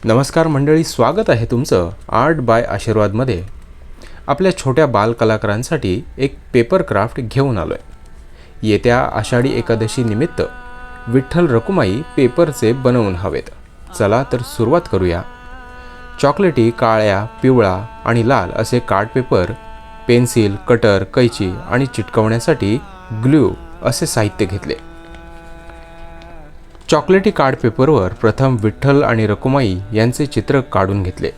नमस्कार मंडळी, स्वागत आहे तुमचं आर्ट बाय आशीर्वादमध्ये। आपल्या छोट्या बालकलाकारांसाठी एक पेपर क्राफ्ट घेऊन आलो आहे। येत्या आषाढी एकादशी निमित्त विठ्ठल रखुमाई पेपरचे बनवून हवेत। चला तर सुरुवात करूया। चॉकलेटी, काळ्या, पिवळा आणि लाल असे कार्ड पेपर, पेन्सिल, कटर, कैची आणि चिटकवण्यासाठी ग्लू असे साहित्य घेतले। चॉकलेटी कार्ड पेपरवर प्रथम विठ्ठल आणि रखुमाई यांचे चित्र काढून घेतले।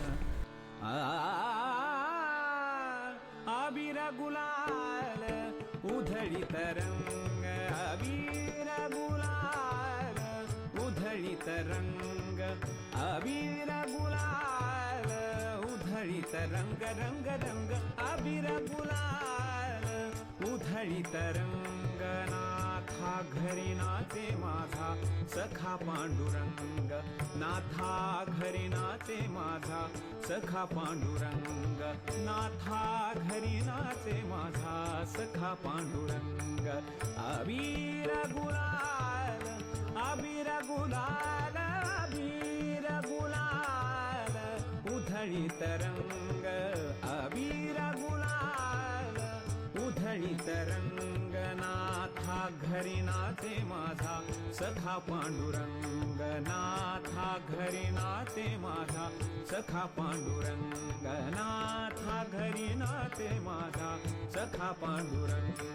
घरी नाचे माझा सखा पांडुरंग, नाथा घरी नाचे माझा सखा पांडुरंग, नाथा घरी नाचे माझा सखा पांडुरंग। अबीर गुलाल, अबीर गुलाल, अबीर गुलाल, उधळीत रंग, अबीर गुलाल, उधळीत रंग, नाथा घरी नाचे माझा सखा पांडुरंग, नाथा घरी नाचे माझा सखा पांडुरंग, नाथा घरी नाचे माझा सखा पांडुरंग।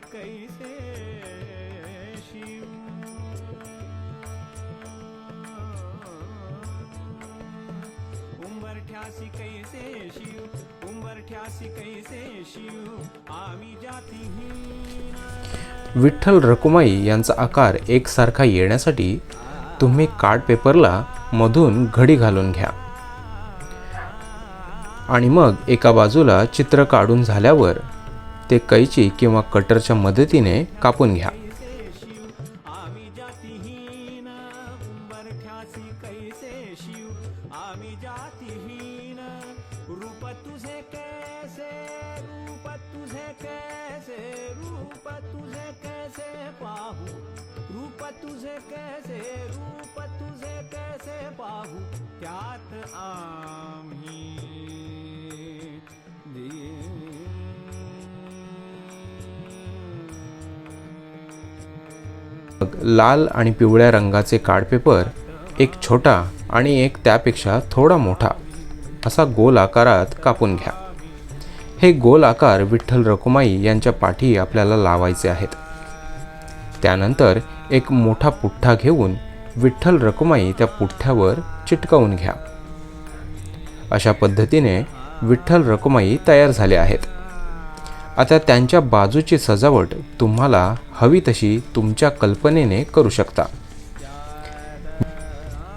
कैसे शिव, उंबरठ्यासी कैसे शिव, उंबरठ्यासी कैसे शिव, आम्ही जातीहीन। विठ्ठल रखुमाई यांचा आकार एकसारखा येण्यासाठी तुम्ही कार्ड पेपरला मधून घडी घालून घ्या आणि मग एका बाजूला चित्र काढून झाल्यावर ते कैची किंवा कटरच्या मदतीने कापून घ्या। लाल आणि पिवळ्या रंगाचे कार्ड पेपर, एक छोटा आणि एक त्यापेक्षा थोडा मोठा असा गोल आकारात कापून घ्या। हे गोल आकार विठ्ठल रखुमाई यांच्या पाठी आपल्याला लावायचे आहेत। त्यानंतर एक मोठा पुठ्ठा घेऊन विठ्ठल रखुमाई त्या पुठ्ठ्यावर चिटकवून घ्या। अशा पद्धतीने विठ्ठल रखुमाई तयार झाले आहेत। आता त्यांच्या बाजूची सजावट तुम्हाला हवी तशी तुमच्या कल्पनेने करू शकता।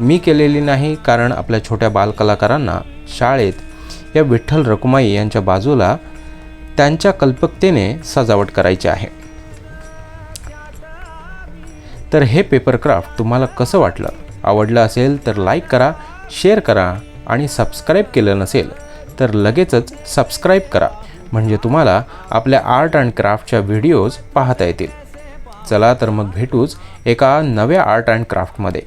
मी केलेली नाही, कारण आपल्या छोट्या बालकलाकारांना शाळेत या विठ्ठल रखुमाई यांच्या बाजूला त्यांच्या कल्पकतेने सजावट करायची आहे। तर हे पेपर क्राफ्ट तुम्हाला कसं वाटलं? आवडलं असेल तर लाईक करा, शेअर करा आणि सबस्क्राईब केलं नसेल तर लगेचच सबस्क्राईब करा, म्हणजे तुम्हाला आपल्या आर्ट अँड क्राफ्टच्या व्हिडिओज पाहता येतील। चला तर मग भेटूच एका नव्या आर्ट अँड क्राफ्टमध्ये।